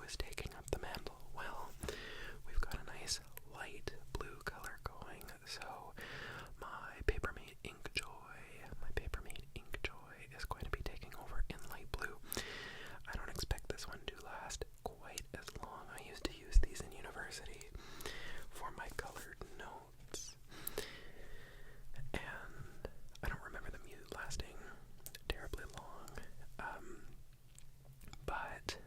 is taking up the mantle? Well, we've got a nice light blue color going, so my Papermate Ink Joy is going to be taking over in light blue. I don't expect this one to last quite as long. I used to use these in university for my colored notes, and I don't remember them lasting terribly long, but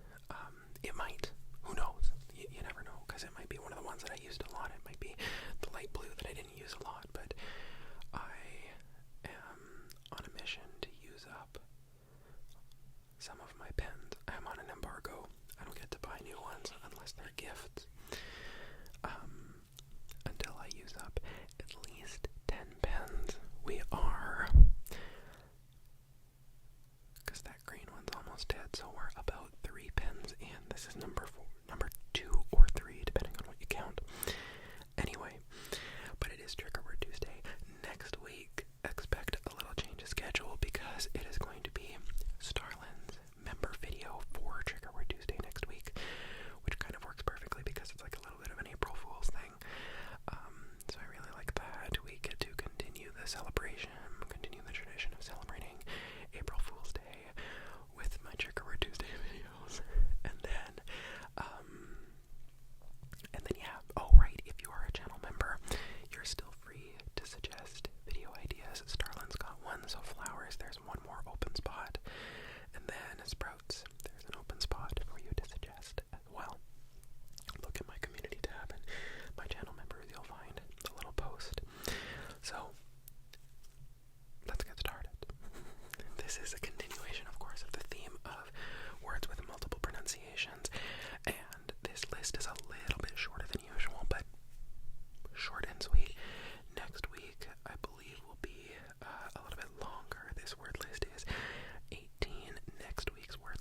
it might. Who knows? You never know, because it might be one of the ones that I used a lot. It might be the light blue that I didn't use a lot, but I am on a mission to use up some of my pens. I'm on an embargo. I don't get to buy new ones unless they're gifts. Until I use up at least 10 pens. We are, because that green one's almost dead, so we're about 3 pens in. This is number 2 or 3, depending on what you count. Anyway, but it is Trigger Word Tuesday. Next week, expect a little change of schedule because it is going to be Starlin's member video for Trigger Word Tuesday next week, which kind of works perfectly because it's like a little bit of an April Fool's thing. So I really like that. We get to continue the celebration, continue the tradition of celebrating April Fool's Day with my Trigger Word Tuesday videos. And then yeah, oh right, if you are a channel member, you're still free to suggest video ideas. Starlin's got one, so flowers, there's one more open spot. And then sprouts, there's an open spot for you to suggest as well. Look at my community tab and my channel members, you'll find the little post. So, let's get started. This is a continuation, of course, of the theme of words with multiple pronunciations, and this list is a little bit shorter than usual, but short and sweet. Next week, I believe, will be a little bit longer. This word list is 18. Next week's word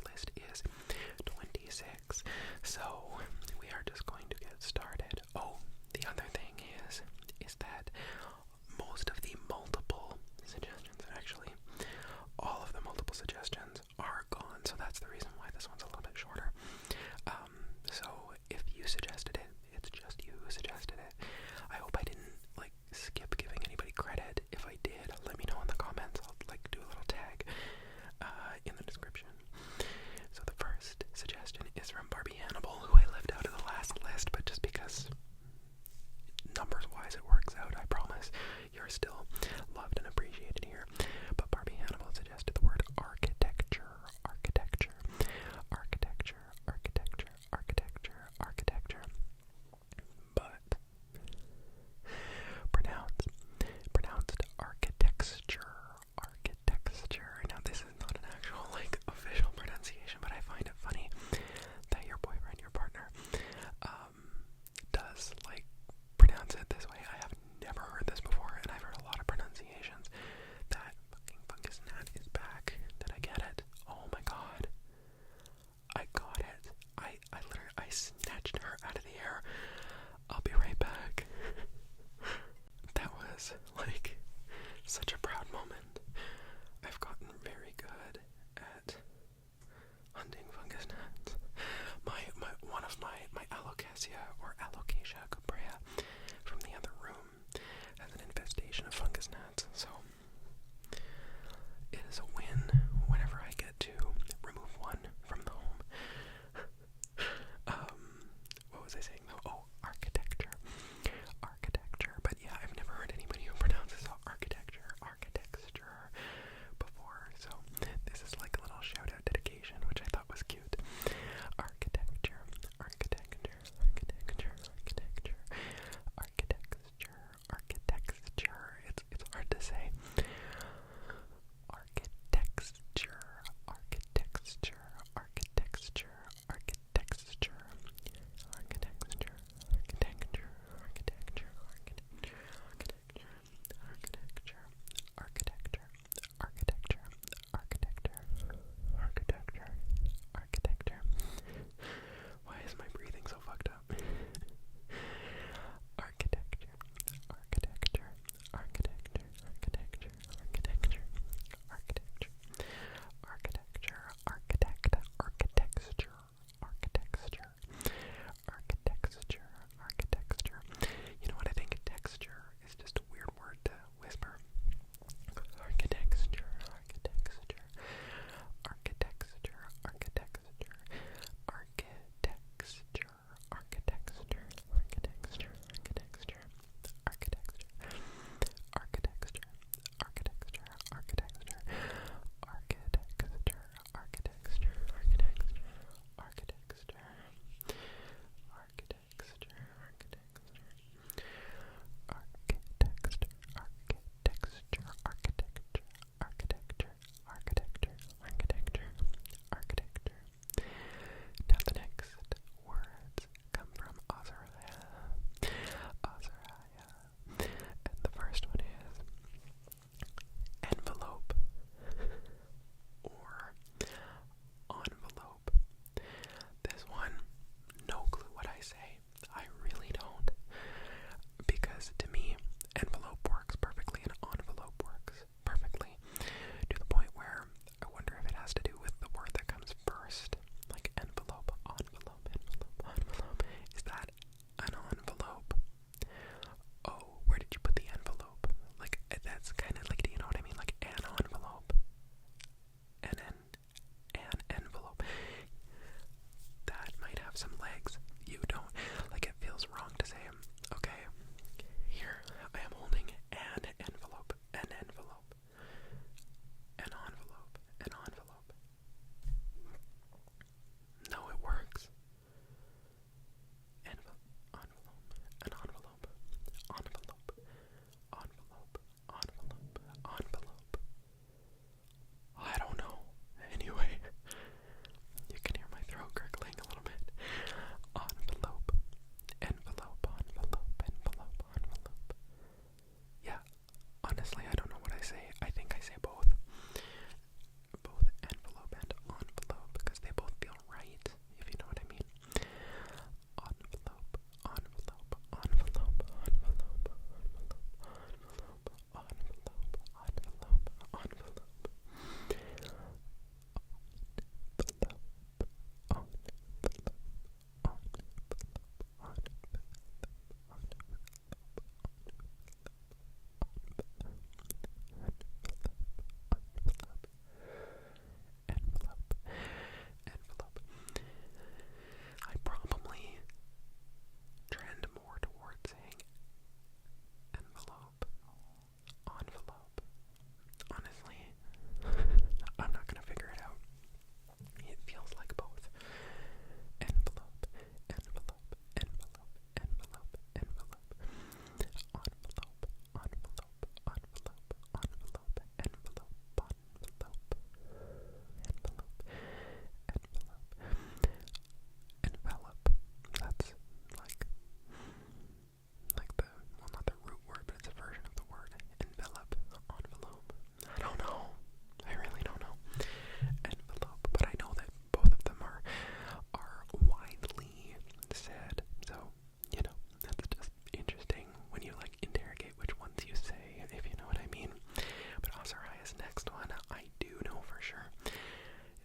know for sure.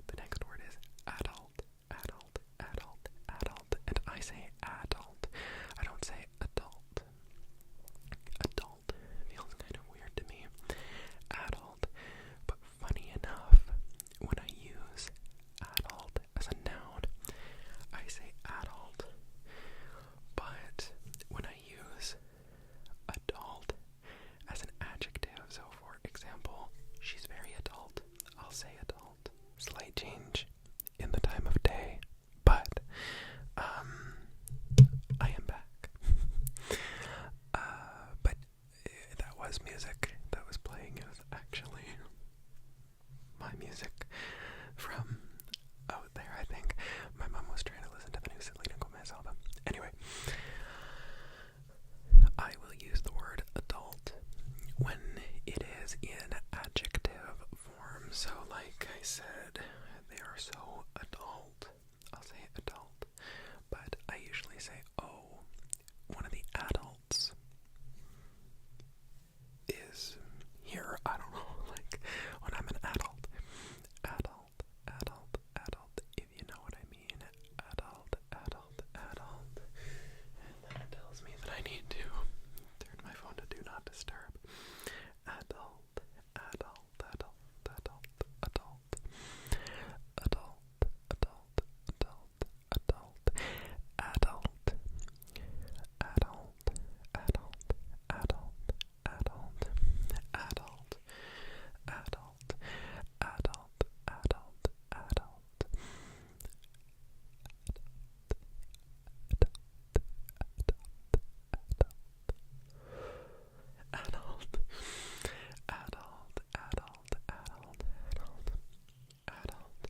The next word is adult, adult, adult, adult, and I say adult. I don't say adult. Adult feels kind of weird to me. Adult, but funny enough, when I use adult as a noun, I say adult, but when I use adult as an adjective, so for example, she's very adult, I'll say adult. Slight change in the time of day, but I am back. But that was music that was playing. It was actually my music from out there, I think. My mom was trying to listen to the new Selena Gomez album. Anyway, I will use the word adult when it is in adjective form. So like I said, they are so adult. I'll say adult. But I usually say, oh, one of the adults is here. I don't know, like when I'm an adult. Adult, adult, adult, if you know what I mean. Adult, adult, adult. And that tells me that I need to turn my phone to do not disturb. Adult, adult, adult, adult, adult. Adult, adult, adult, adult. Adult, adult, adult, adult, adult, adult, adult, adult, adult, adult. Adult, adult, adult, adult, adult,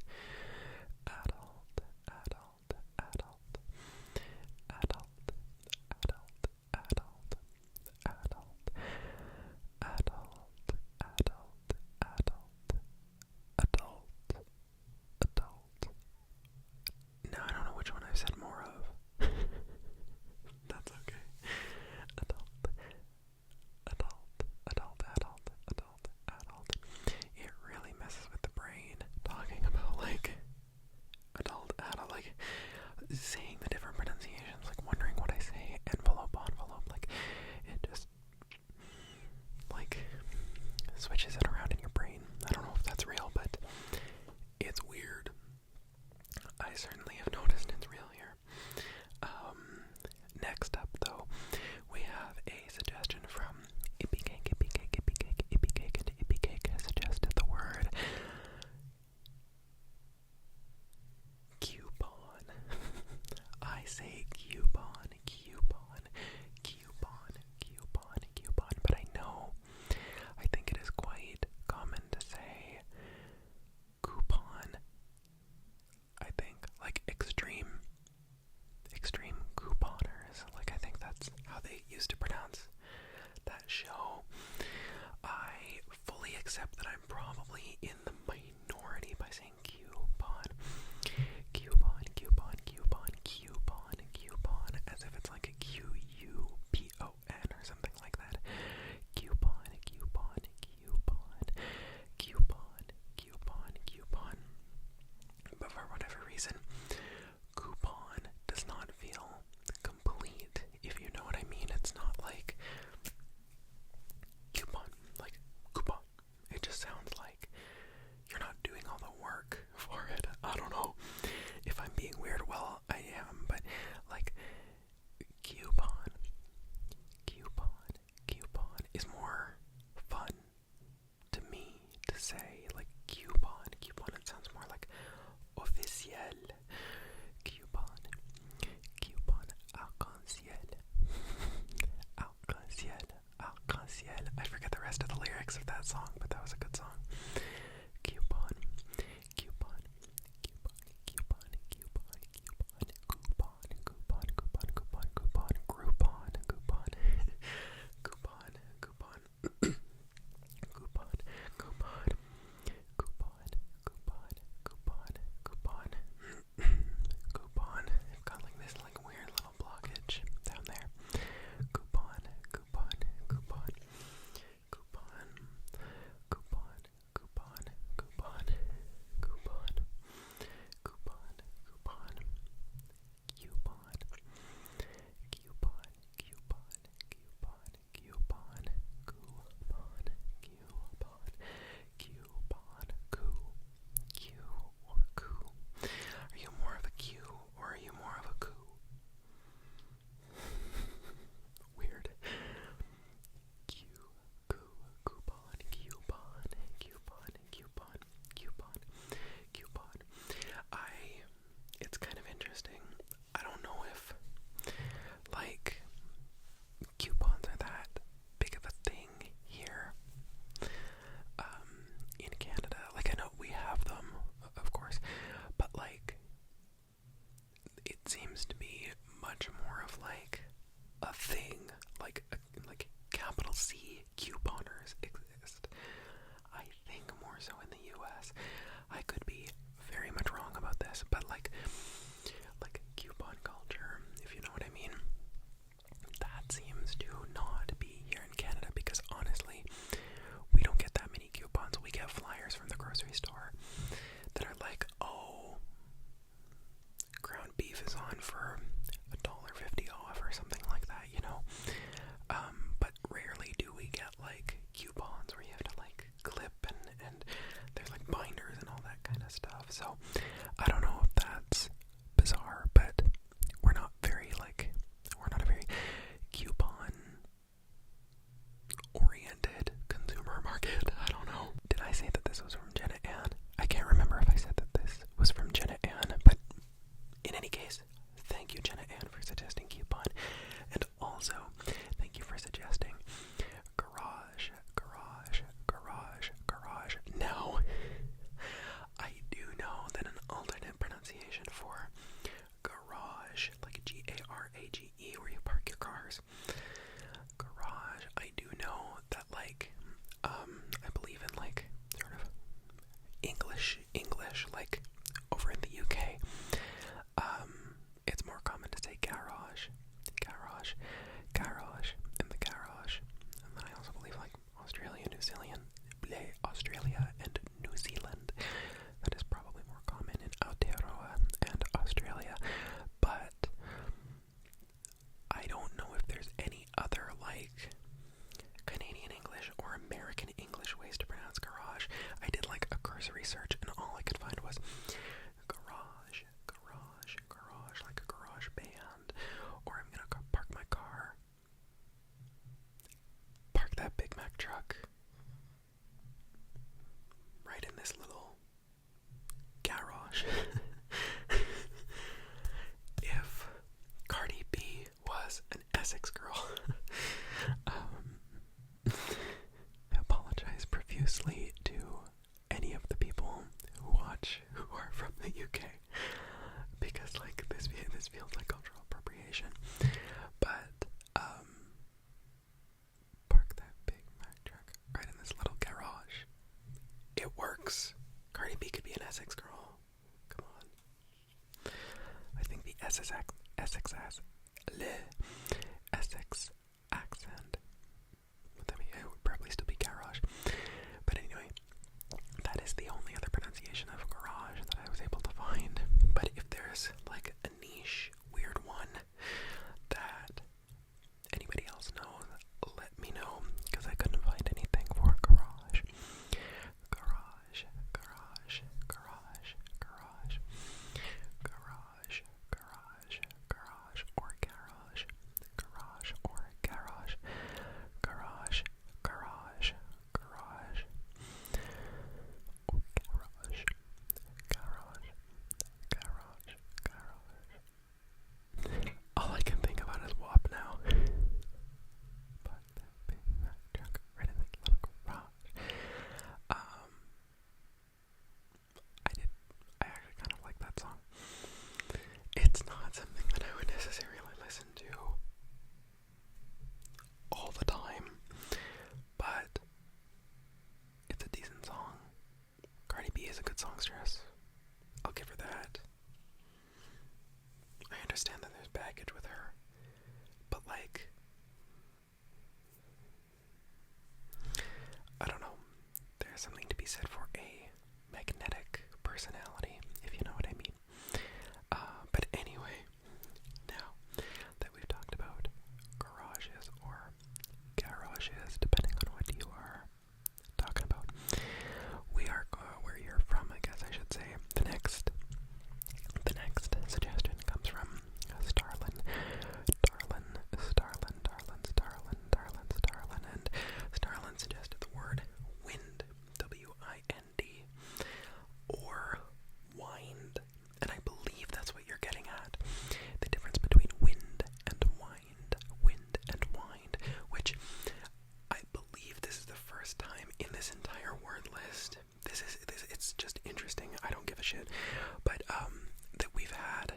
adult, adult, adult, adult, adult, adult, adult, adult. Now I don't know which one I've said more of. That's okay. Adult, adult, adult. It really messes with the brain talking about like adult, like saying the different pronunciations, like wondering what I say, envelope, like it just like switches it around in your brain. I don't know if that's real, but it's weird. I certainly have noticed it's real here. Next up though, we have a suggestion from Ippycake has suggested the word coupon. I say coupon, but I think it is quite common to say coupon. I think like extreme couponers, like I think that's how they used to pronounce that show. I fully accept that I'm probably in the minority by saying coupon, as if it's like a Q-U-P-O-N or something like that. Coupon. But for whatever reason, coupon does not feel complete, if you know what I mean. It's not like coupon, like coupon. It just sounds like you're not doing all the work for it. I don't know if I'm being weird. Well, I am, but like coupon is more fun to me to say. Like coupon, it sounds more like officiel. Coupon, arc-en-ciel. I forget the rest of the lyrics of that song, but that was a good song. Coupon. I've got like this like weird little blockage down there. Coupon. English, like over in the UK, it's more common to say garage, in the garage. And then I also believe like Australia and New Zealand, that is probably more common in Aotearoa and Australia. But I don't know if there's any other like Canadian English or American English ways to pronounce garage. I did like a cursory search and all I could find was garage, like a garage band. Or I'm gonna park my car, park that Big Mac truck right in this little garage. If Cardi B was an Essex girl, I apologize profusely to any of the people who watch who are from the UK, because like this feels like cultural appropriation. But park that Big Mac truck right in this little garage. It works. Cardi B could be an Essex girl. Come on. I think the Essex accent. It would probably still be garage. But anyway, that is the only other pronunciation of garage that I was able to find. But if there's like a niche, weird one that anybody else knows, let me know, because I couldn't find anything for garage. Garage, garage, garage, garage, garage, garage, garage, or garage, garage, or garage, garage, garage, garage, or garage, garage, garage, garage. All I can think about is WAP now. But that Big Mac truck right in this little garage. I actually kind of like that song. It's not something that I would necessarily listen to all the time, but it's a decent song. Cardi B is a good songstress. I'll give her that. I understand that there's baggage with her, but like, I don't know. There's something to be said for a magnetic personality, if you know what I mean. But anyway, now that we've talked about garages or garages, depending on what you are talking about, where you're from, I guess I should say. The next suggestion comes from Starlin, and Starlin suggested the word wind, W-I-N-D, or wind, and I believe that's what you're getting at. The difference between wind and wind, which I believe this is the first time in this entire word list. It's just interesting. I don't give a shit, but that we've had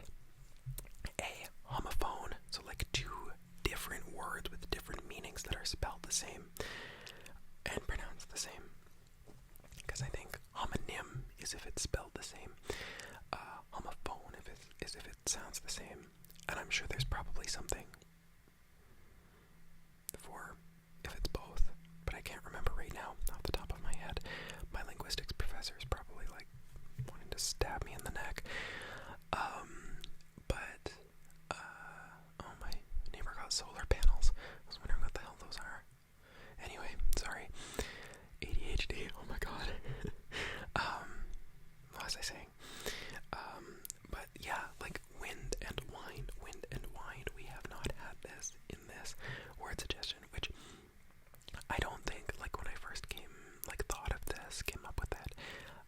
a homophone, so like two different words with different meanings that are spelled the same and pronounced the same. Because I think homonym is if it's spelled the same. Homophone is if it sounds the same. And I'm sure there's probably something for if it's both, but I can't remember right now off the top of my head. My linguistics professor is probably like wanting to stab me in the neck. But oh, my neighbor got solar panels. I was wondering what the hell those are. Anyway, sorry. ADHD, oh my god. What was I saying? But yeah, like wind and wine, we have not had this in this word suggestion, which I don't think, like when I first thought of this, came up with it,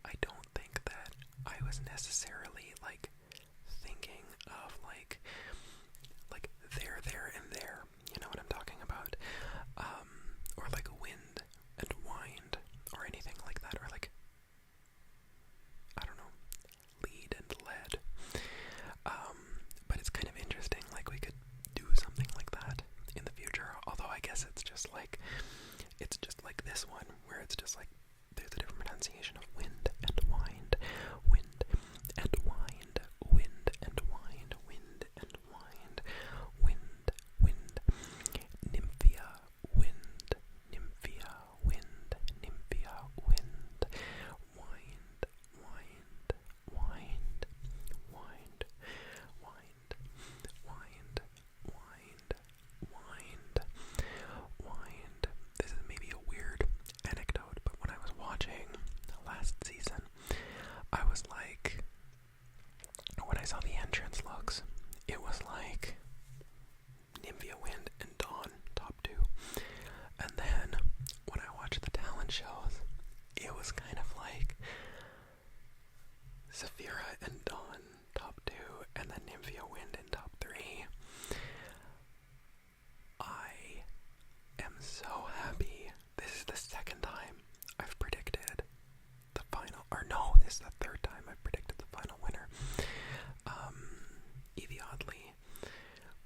I don't think that I was necessarily like thinking of like there and there, you know what I'm talking about, or like wind and wind, or anything like that, or like, I don't know, lead and lead, but it's kind of interesting, like we could do something like that in the future, although I guess it's just like this one, where it's just like, there's a different pronunciation of wind and wine. this is the third time I've predicted the final winner. Evie Oddly,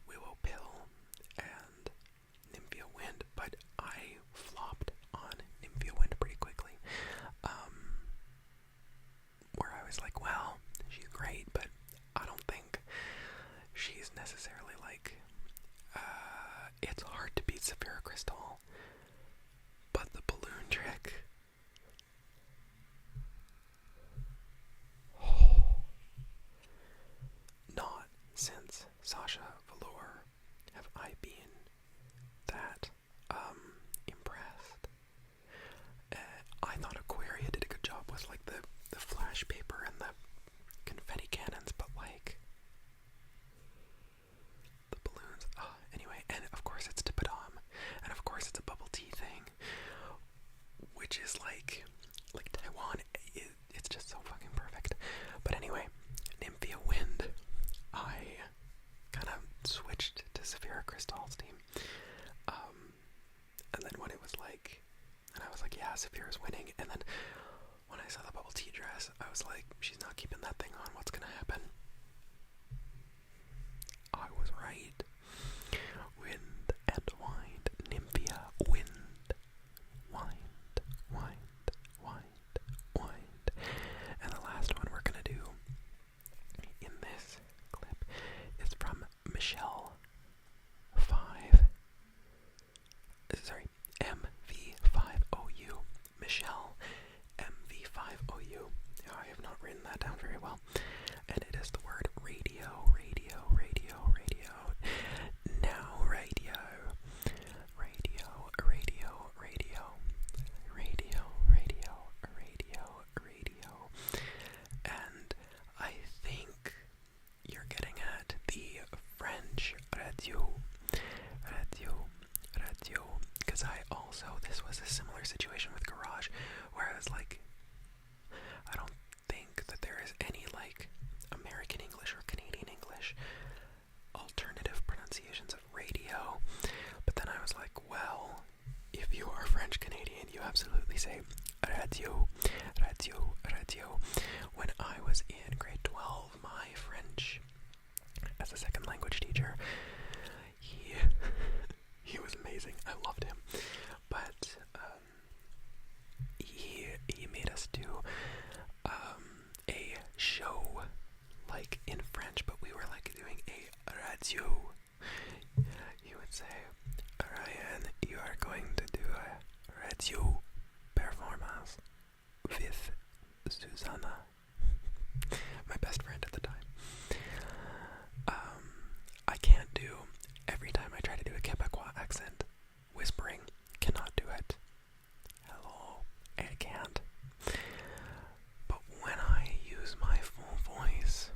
Willow Pill, and Nymphia Wind, but I flopped on Nymphia Wind pretty quickly. Where I was like, well, she's great, but I don't think she's necessarily like, it's hard to beat Saphira Crystal, but the balloon trick, not since Sasha Velour have I been that impressed. I thought Aquaria did a good job with like the flash paper and the confetti cannons, but like the balloons, anyway, and of course it's Tipadom, and of course it's a bubble tea thing, which is like Taiwan, it's just so fucking perfect. But anyway, Nymphia Wind, I kind of switched to Saphira Crystal's team, and then when it was like, and I was like, yeah, Saphira's winning, and then when I saw the bubble tea dress, I was like, she's not keeping that thing on, what's gonna happen? I was right. Wind and wind, Nymphia, wind, wind, wind, wind, wind. And the last one we're gonna do in this clip is from Michelle 5. Sorry, MV5OU. Michelle MV5OU. I have not written that down very well. And it is the word radio, radio, radio, radio. Now radio. Radio, radio, radio. Radio, radio, radio, radio. And I think you're getting at the French radio. Radio, radio. Because this was a similar situation with Garage, where I was like, I don't think that there is any like American English or Canadian English alternative pronunciations of radio. But then I was like, well, if you are French Canadian, you absolutely say radio, radio, radio. When I was in grade 12, my French as a second language teacher, he was amazing. I loved him. But he made us do a show like in French, but we were like doing a radio. He would say, Ryan, you are going to do a radio performance with Susanna, my best friend at the time. I can't do, every time I try to do a Quebecois accent, whispering, cannot do it. Hello, I can't. But when I use my full voice,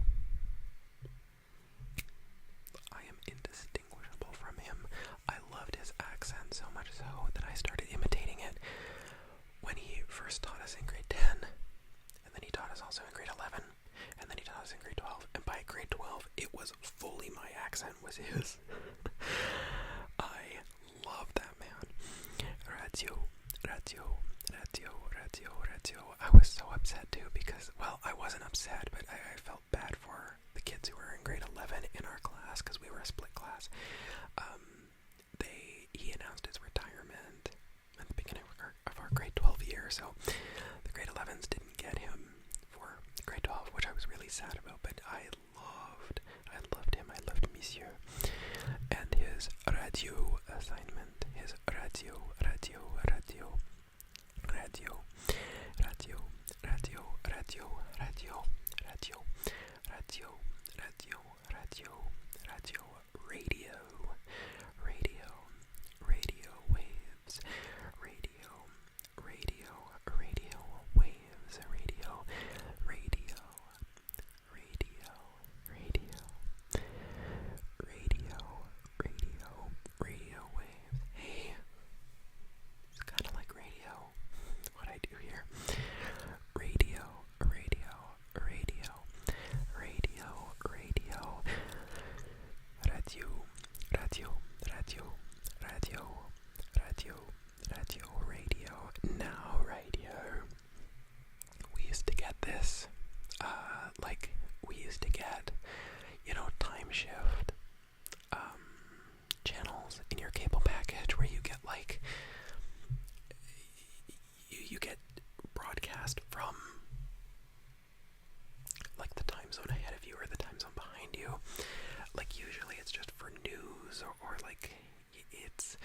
I am indistinguishable from him. I loved his accent so much so that I started imitating it when he first taught us in grade 10, and then he taught us also in grade 11, and then he taught us in grade 12, and by grade 12, it was fully my accent was his. I love that man. Radio, radio, radio, radio, radio. I was so upset too because, well, I wasn't upset, but I felt bad for the kids who were in grade 11 in our class because we were a split class. He announced his retirement at the beginning of our grade 12 year, so the grade 11s didn't get him for grade 12, which I was really sad about, but I loved him. I loved Monsieur and his radio assignment, his radio, radio, radio, radio, radio, radio, radio, radio, radio, radio, radio, radio, radio, radio, radio, radio waves, radio, radio, radio waves, radio, radio, radio, radio, radio, radio, radio waves. Hey, it's kind of like radio, what I do here. Radio, radio, radio, radio, radio, radio, radio, radio, radio, radio, radio, shift channels in your cable package where you get like you get broadcast from like the time zone ahead of you or the time zone behind you. Like usually it's just for news or like it's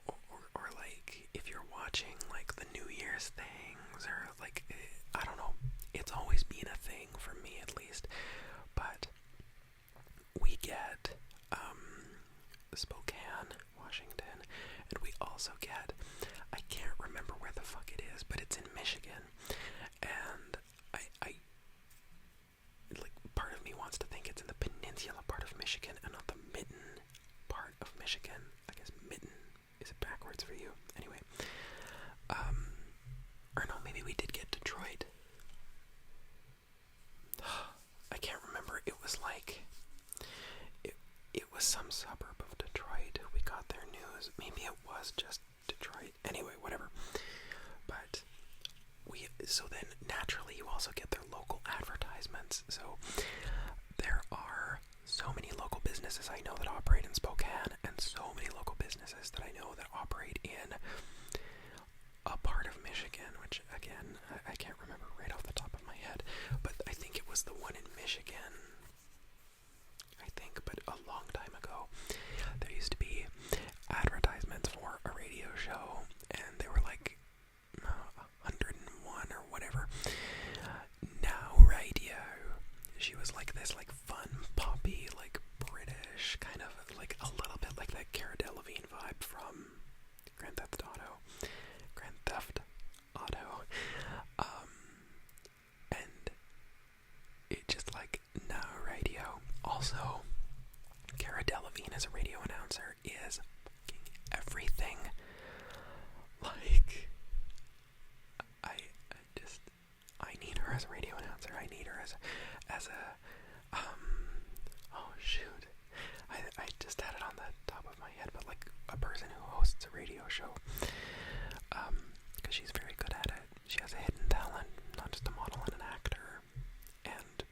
or like if you're watching like the New Year's things or like I don't know. It's always been a thing for me at least. But we get Spokane, Washington, and we also get, I can't remember where the fuck it is, but it's in Michigan, and I like, part of me wants to think it's in the peninsula part of Michigan and not the mitten part of Michigan. I guess mitten is backwards for you. Anyway, or no, maybe we did get Detroit. I can't remember. It was like, it was some suburb of Detroit. We got their news. Maybe it was just Detroit. Anyway, whatever. But so then naturally you also get their local advertisements. So there are so many local businesses I know that operate in Spokane, and so many local businesses that I know that operate in a part of Michigan, which again, I can't remember right off the top of my head, but I think it was the one in Michigan. I think, but a long time ago, there used to be advertisements for a radio show, and they were like 101 or whatever. Now radio. She was like this, like fun, poppy, like British, kind of like a little bit like that Cara Delevingne vibe from Grand Theft Auto. And it just like now radio. Also, Cara Delevingne as a radio announcer is fucking everything. Like, I need her as a radio announcer. I need her as a oh shoot. I just had it on the top of my head, but like a person who hosts a radio show. Because she's very good at it. She has a hidden talent, not just a model and an actor. And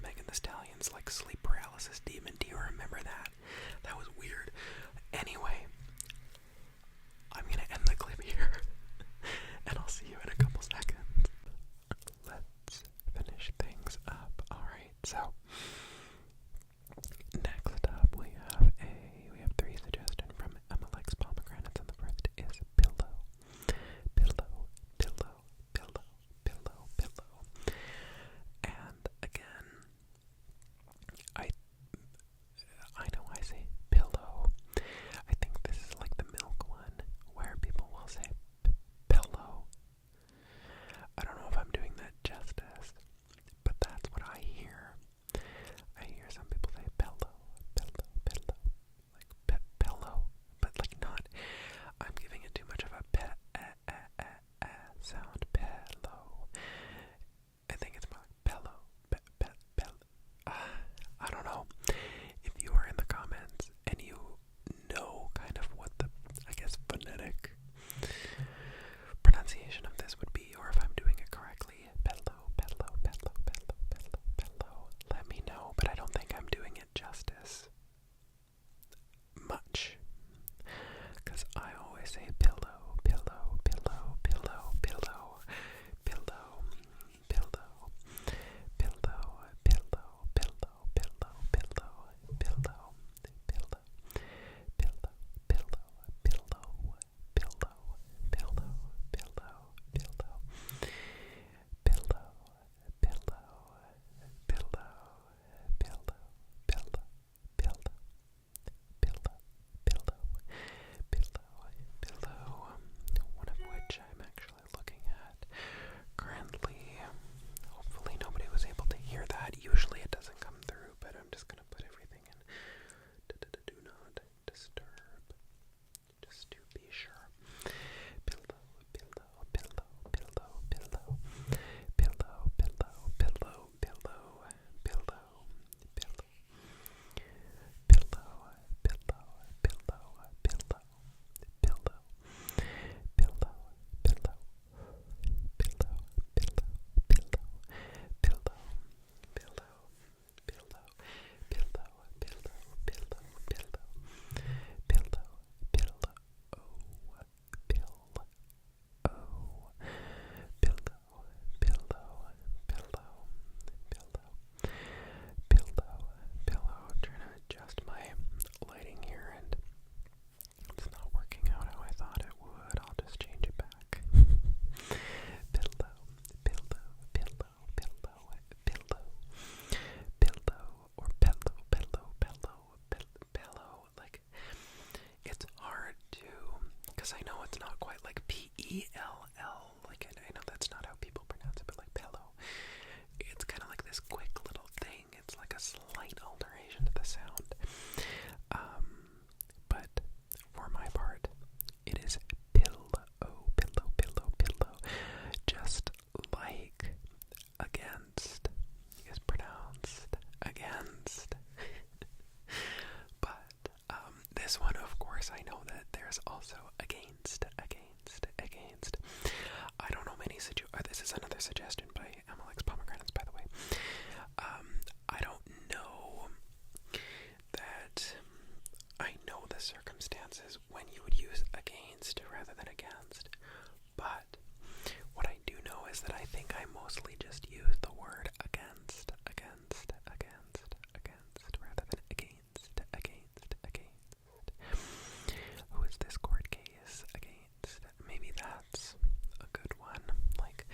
Megan Thee Stallion's like sleep paralysis demon. Do you remember that? That was weird. Anyway, I'm gonna end the clip here, and I'll see you in a couple seconds. Let's finish things up. Alright, so next up we have three suggestions from Emma Likes Pomegranates, and the first is pillow. And again, I know I say pillow. I think this is like the milk one where people will say pillow. I don't know if I'm doing that justice, but that's what I hear. circumstances when you would use against rather than against. But what I do know is that I think I mostly just use the word against rather than against. Who is this court case against? Maybe that's a good one. Like,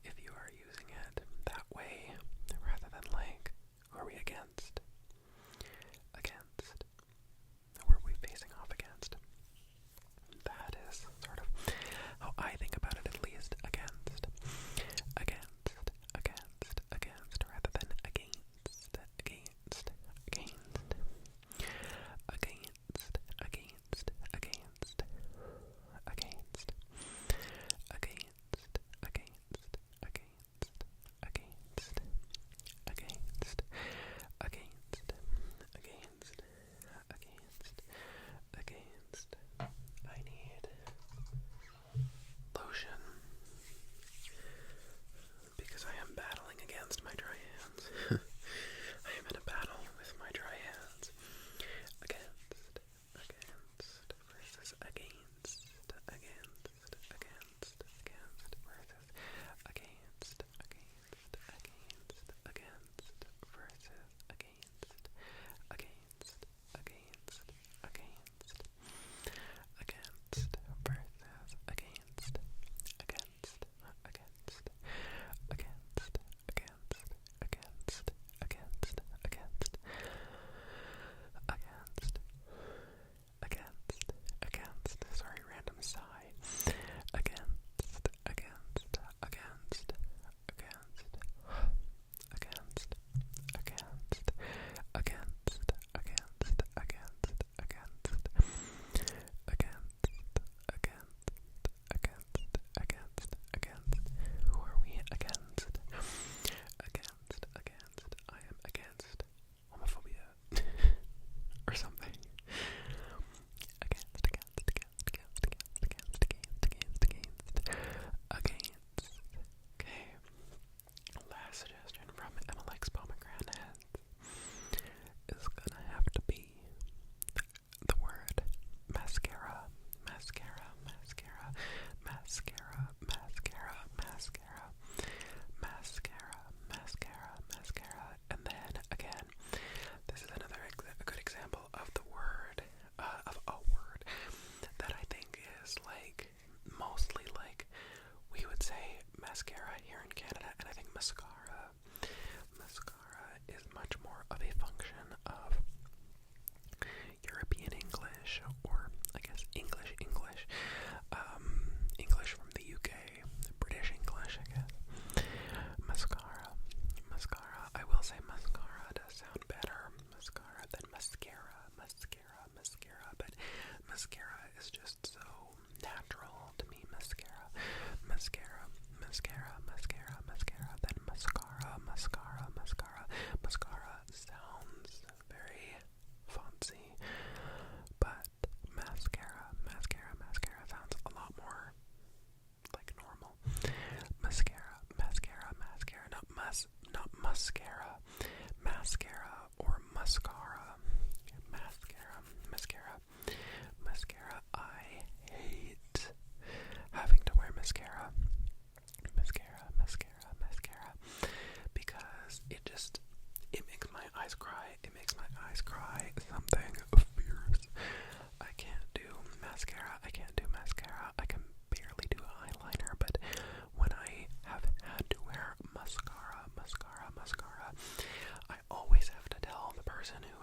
if you are using it that way, rather than like, who are we against? Who are we facing off against? That is sort of how I think about it, at least. Against, rather than against. I need lotion because I am battling against my dry hands. I am in a battle with my dry hands. Against versus against versus against versus against versus against sorry, random sigh. Who are we against? I am against homophobia or something. Against. Okay. Last suggestion from Emma Likes Pomegranates is gonna have to be the word mascara. And then again, this is another a good example of the word, of a word that I think is like mostly like we would say mascara here in Canada, and I think mascara is much more of a function of European English, or I guess English, English from the UK, British English, I guess. Mascara. I will say mascara does sound better, mascara, than mascara, but mascara is just so natural to me. Mascara, then mascara sounds very fancy, but mascara sounds a lot more like normal. Mascara, not mascara, or mascara. I hate having to wear mascara, because it makes my eyes cry. Something fierce. I can't do mascara. I can barely do eyeliner, but when I have had to wear mascara, I always have to tell the person who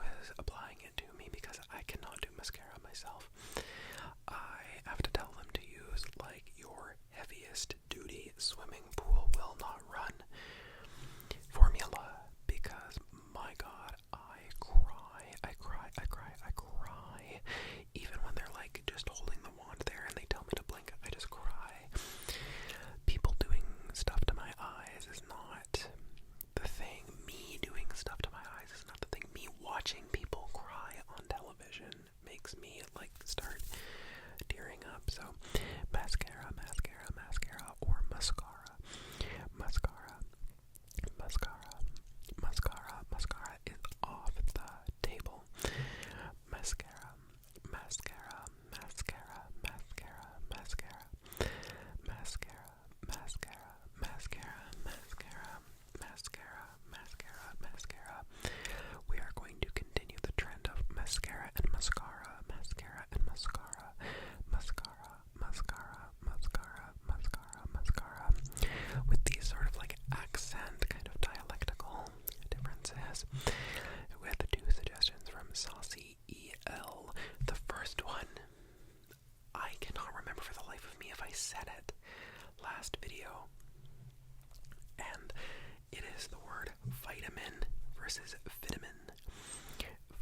versus vitamin.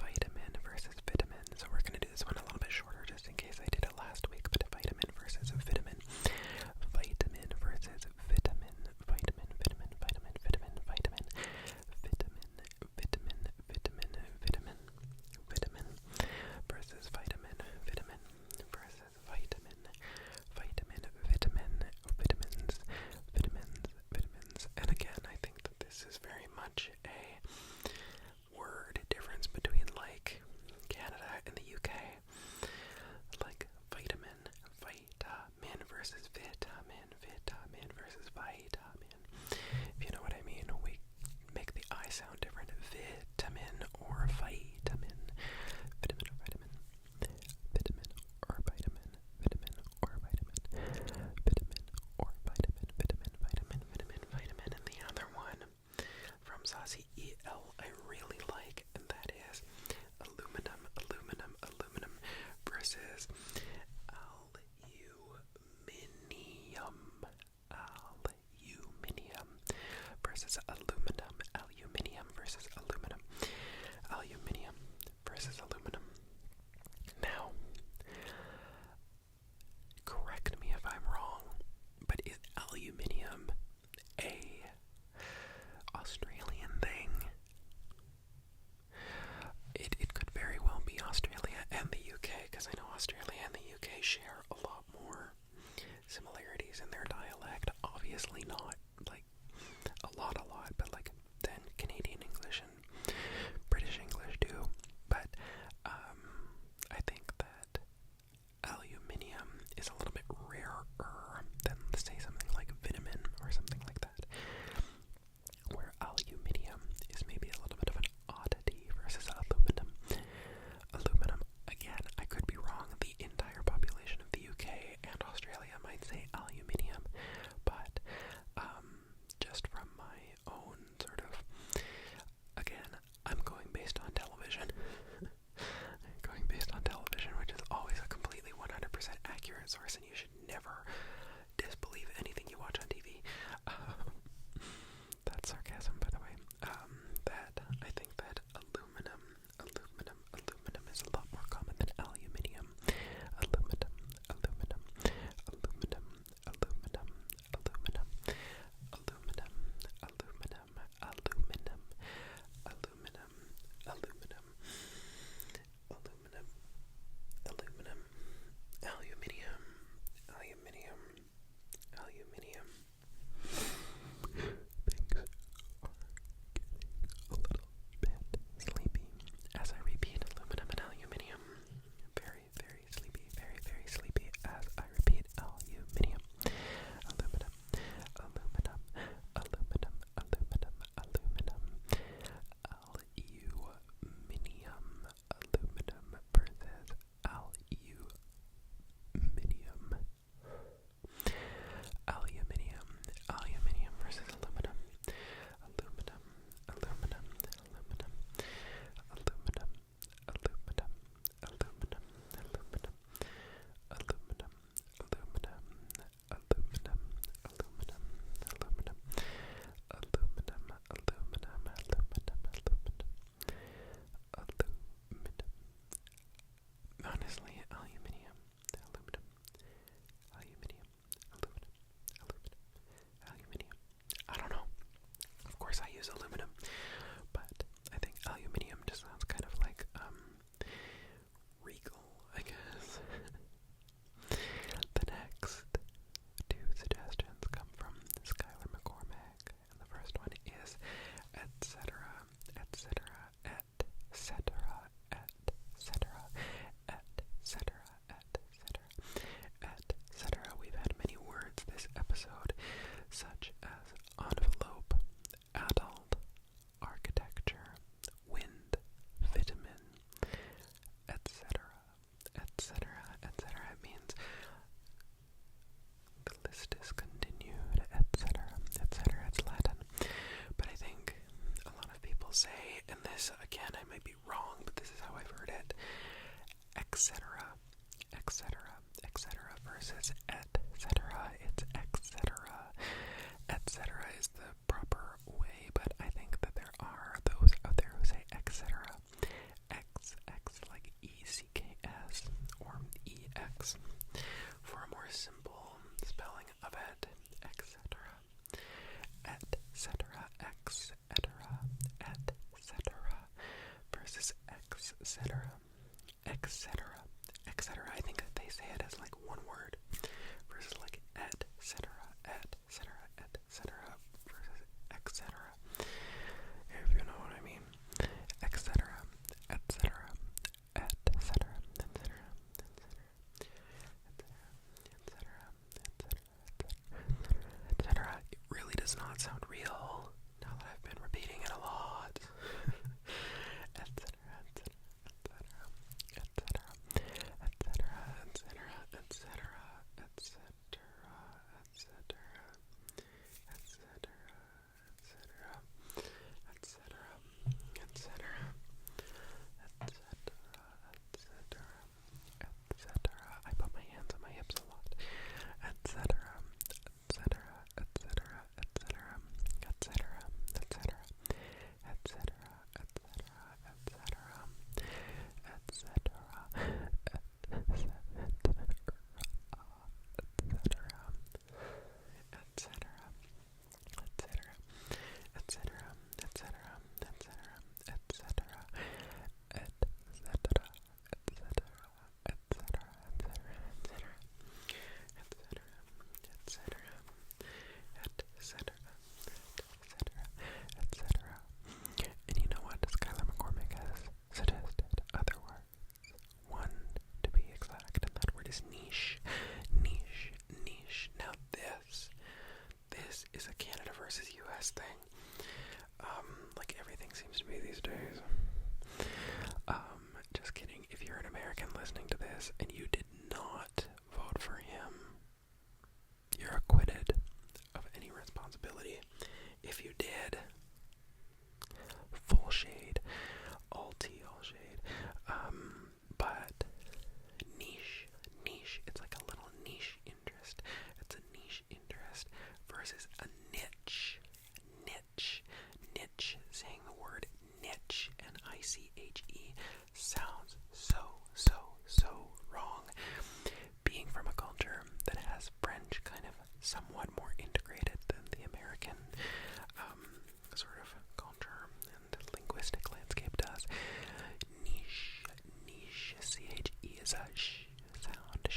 Vitamin versus vitamin. So we're going to do this one a little bit shorter just in case I did it last week, but vitamin versus vitamin. Vitamin versus vitamin. Vitamin, vitamin, vitamin, vitamin, vitamin. Vitamin, vitamin, vitamin, vitamin. Vitamin versus vitamin. Vitamin versus vitamin. Vitamin, vitamin, vitamins, vitamins, vitamins. And again, I think that this is very much a word difference between like Canada and the UK. Like vitamin, vitamin versus vitamin, vitamin versus vitamin. If you know what I mean, we make the I sound different. Vitamin or vitamin. Vitamin or vitamin. Vitamin or vitamin. Vitamin or vitamin. Vitamin or vitamin. Vitamin, vitamin, vitamin, vitamin. And the other one from Saucy EL I really like, and that is aluminum, aluminum, aluminum versus aluminium, aluminium versus aluminum, aluminium versus aluminum, aluminium versus aluminum. Now, correct me if I'm wrong, but is aluminium a Australian thing? It could very well be Australia and the UK, because I know Australia and the UK share a lot more similarities in their dialect. Obviously not like a lot, but like than Canadian English and British English do. But I think that aluminium is a little bit rarer than, say, something like vitamin or something like that, where aluminium is maybe a little bit of an oddity versus aluminum. Aluminum, again, I could be wrong. The entire population of the UK and Australia might say aluminium, but just from my own sort of, again, I'm going based on television. Going based on television, which is always a completely 100% accurate source, and you should never disbelieve anything you watch on TV. That's sarcasm, by the way. That I think that aluminum is a lot more common than aluminium. Aluminum, aluminum, aluminum, aluminum, aluminum, aluminum, aluminum, aluminum, aluminum, aluminum, aluminum, aluminum, aluminium, aluminium, aluminium. Things are getting a little bit sleepy as I repeat aluminum and aluminium. Very, very sleepy, very, very sleepy as I repeat aluminium. Aluminum, aluminum, aluminum, aluminum, aluminum, aluminium, aluminum versus aluminium. Aluminium, aluminium versus aluminum. Aluminum, aluminum, aluminum, aluminum, aluminum, aluminum, aluminum, aluminum, aluminum, aluminum, aluminum, aluminum, aluminum, aluminum, aluminum. Honestly, aluminium, aluminum, aluminium, aluminum, aluminium. I don't know. Of course I use aluminum, but I think aluminium just sounds kind of like regal, I guess. The next two suggestions come from Skylar McCormack, and the first one is etc., etc., etc., etc., etc., etc., etc. We've had many words this episode, such as envelope, adult, architecture, wind, vitamin, etc., etc., etc. It means the list is continued, etc., etc. It's Latin. But I think a lot of people say, and this, again, I might be wrong, but this is how I've heard it, etc., etc., etc. versus etc. It's etc. Etc. is the proper way, but I think that there are those out there etc., etc., etc. I think that they say it as like one word versus like et cetera, versus etc. If you know what I mean. Etc., etc., etc., etc. It really does not sound real now that I've been repeating it a lot. Etc., I put my hands on my hips a lot. Etc. etc. etc. etc. etc. etc. etc. And you know what? Skylar McCormick has suggested other words. One, to be exact, and that word is niche. Niche, niche. Now this is a Canada versus US thing. Like everything seems to be these days. Just kidding. If you're an American listening to this and you did not vote for him, you're acquitted of any responsibility. If you did, full shade, all tea, all shade. But niche, it's like a little niche interest. It's a niche interest versus a niche. Saying the word niche, N-I-C-H-E, sounds so wrong. Being from a culture that has French kind of somewhat more integrated than the American sort of culture and linguistic landscape does. Niche, C-H-E is a sh sound.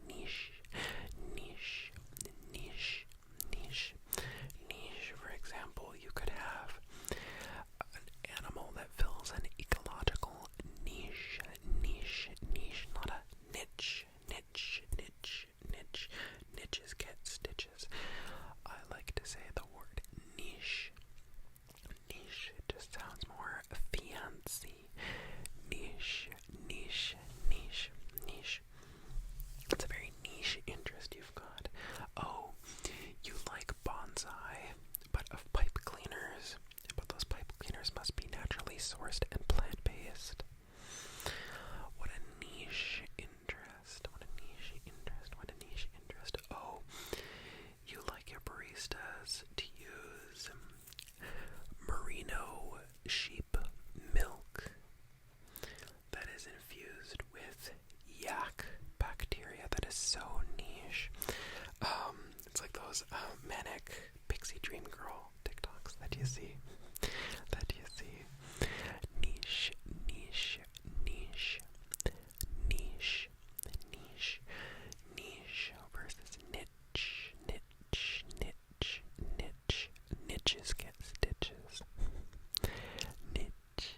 Niche. For example, you could have an animal that fills an ecological niche, not a niche. Niches get stitches. I like to say the word niche. It just sounds more fancy. Niche. It's a very niche interest you've got. Oh, you like bonsai, but of pipe cleaners. But those pipe cleaners must be naturally sourced and plant-based. What a niche interest. Oh, you like your baristas to use merino sheep milk that is infused with yak bacteria. That is so niche. It's like those manic pixie dream girl TikToks that you see. Niche versus niche. Niches get stitches. Niche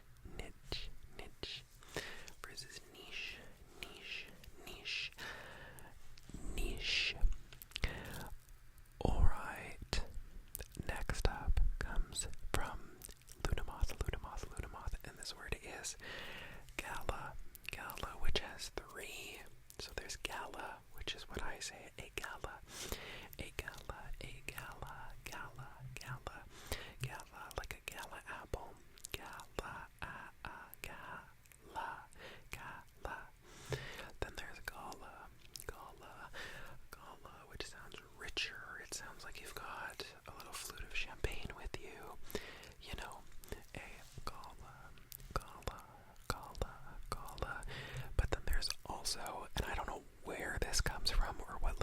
versus niche. Alright, next up comes from Lunamoth, and this word is Gala, which has three. So there's Gala, which is what I say, a gala, like a gala apple, gala. Then there's Gala, which sounds richer. It sounds like you've got a little flute of champagne with you. You know, a Gala. But then there's also, and I don't know where this comes from or what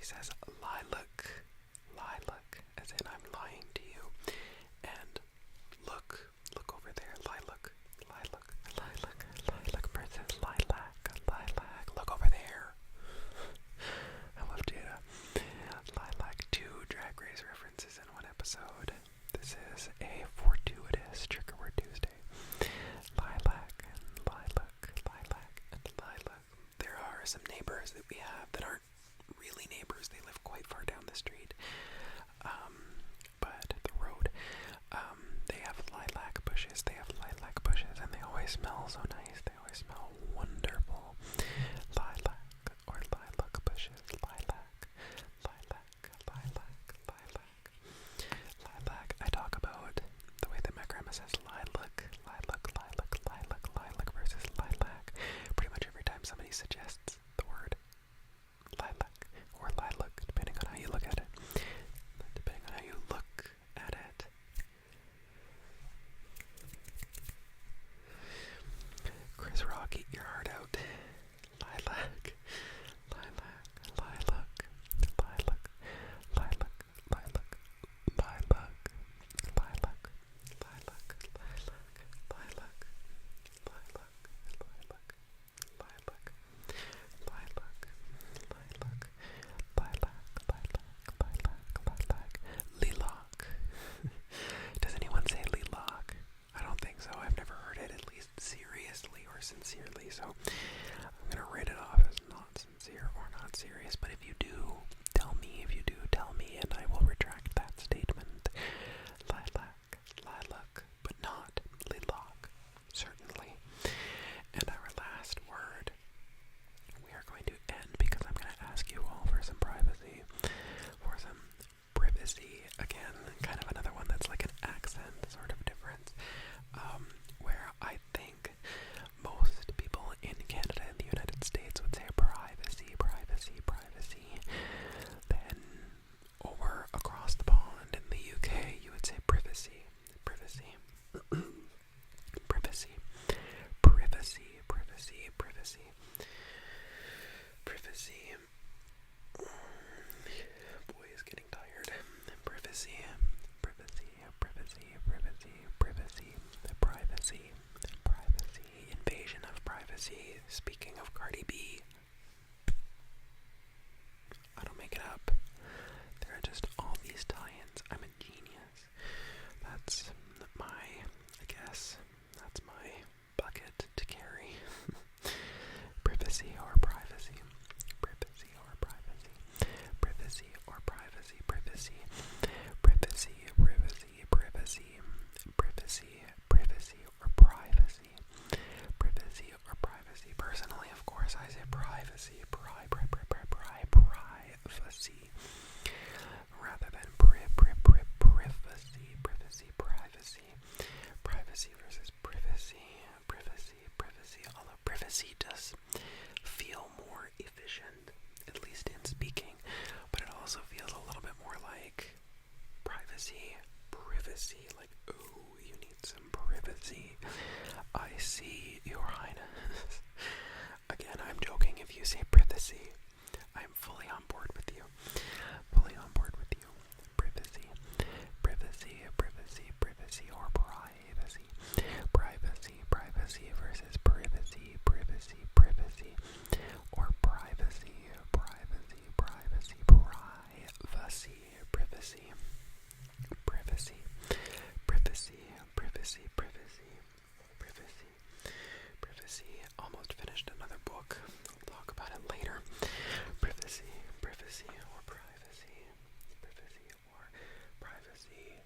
says lilac, lilac, as in I'm lying to you. And look over there, lilac, lilac, lilac, lilac versus lilac, lilac. Look over there. I love Jada. Lilac, 2 Drag Race references in one episode. This is a fortuitous Trigger Word Tuesday. Lilac and lilac, lilac and lilac. There are some neighbors that we have that aren't really neighbors. They live quite far down the street. But the road, they have lilac bushes. They have lilac bushes, and they always smell so nice. They always smell wonderful. Lilac or lilac bushes. Lilac, lilac, lilac, lilac, lilac. I talk about the way that my grandma says lilac, lilac, lilac, lilac, lilac versus lilac. Pretty much every time somebody suggests the word lilac or lilac, depending on how you look at it. Depending on how you look at it. Chris Rock, eat your heart out. Lilac, lilac, lilac, lilac, lilac, lilac, lilac, lilac, lilac, lilac, lilac, lilac, lilac, lilac, lilac, lilac, lilac, lilac. Does anyone say lilac? I don't think so. I've never heard it, at least seriously or sincerely, so I'm gonna write it off as not sincere or not serious. But if you do, tell me. If you do, tell me, and I will retract that statement. Lilac, lilac, but not lilac, certainly. And our last word, we are going to end because I'm going to ask you all for some privacy, for some privacy. Again, kind of another one that's like an accent sort of difference, where I think most people in Canada and the United States would say privacy, privacy, privacy. Then over across the pond in the UK, you would say privacy, privacy, privacy, privacy, privacy, privacy, privacy. Boy is getting tired. Privacy, privacy, privacy, privacy, privacy, privacy, privacy, invasion of privacy. Speaking of Cardi B, I don't make it up. There are just all these tie-ins. I'm a genius. That's my, I guess, that's my bucket to carry. Privacy or privacy. Privacy or privacy. Privacy or privacy. Privacy. Privacy, privacy, privacy. Privacy, privacy or privacy. Privacy or privacy. Personally, of course, I say privacy. Privacy. Rather than privacy. Privacy versus privacy. Privacy. Although privacy does feel more efficient, at least in speaking, but it also feels a little bit more like privacy. Like, ooh, you need some privacy. I see, Your Highness. Again, I'm joking if you say privacy. I'm fully on board with you. Privacy. Privacy or privacy. Privacy versus privacy. Or privacy. Privacy. Almost finished another book. I'll talk about it later. Privacy or privacy. Privacy or privacy.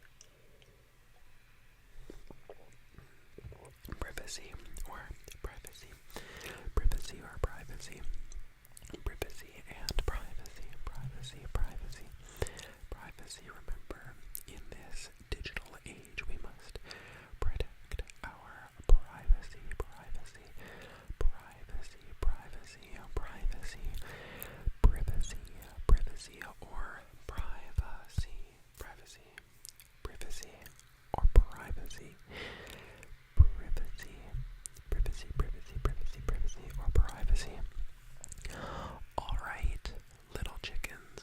Privacy or privacy. Privacy or privacy. Privacy and privacy. Privacy. Remember, in this digital age, we must protect our privacy. Privacy or privacy. Privacy or privacy. Privacy or privacy. Alright, little chickens,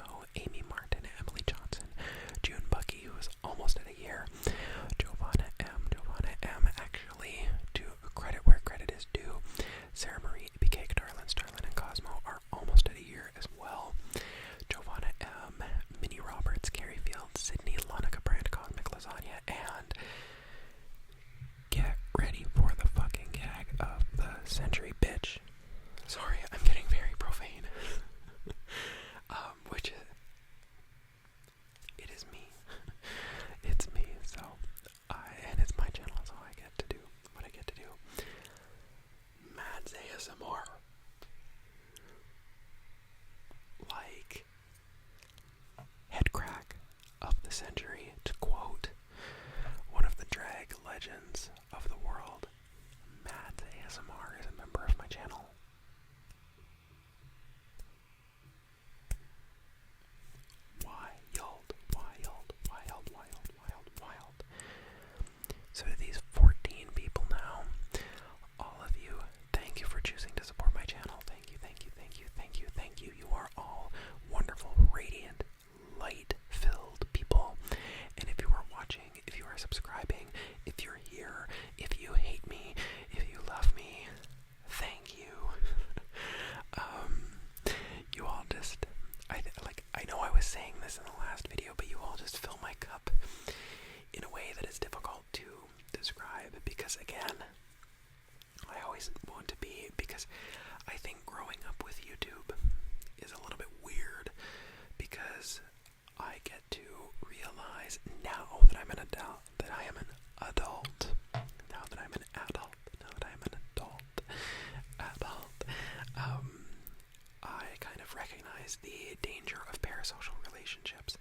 Cosmo, Amy Martin, Emily Johnson, June Bucky, who is almost at a year, Giovanna M, actually, to credit where credit is due, Sarah Marie, APK, Starlin, and Cosmo are almost at a year as well. Giovanna M, Minnie Roberts, Carrie Field, Sydney, Lonica Brand, Cosmic Lasagna, and get ready for the fucking gag of the century, bitch. Sorry, I'm getting very profane. Which it is me. It's me, so and it's my channel, so I get to do what I get to do. Mads ASMR. Like head crack of the century, to quote one of the drag legends of the world. Mads ASMR is a member of my channel. Wild. So to these 14 people now, all of you, thank you for choosing to support my channel. Thank you. You are all wonderful, radiant, light-filled people. And if you are watching, if you are subscribing, if you're here, if you hate me, if you love me, thank you. You all just, I know I was saying this in the last video, but you all just fill my cup in a way that is difficult to describe, because again, I always want to be, because I think growing up with YouTube is a little bit weird, because I get to realize now that I'm an adult, I kind of recognize the danger of parasocial relationships,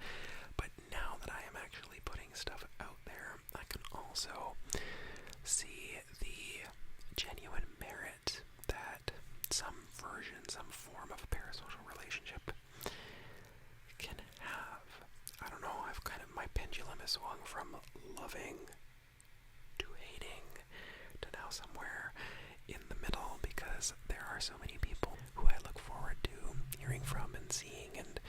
but now that I am actually putting stuff out there, I can also see the genuine merit that some form of a parasocial relationship can have. I don't know, my pendulum has swung from loving to hating to now somewhere in the middle, because there are so many people who I look forward to hearing from and seeing and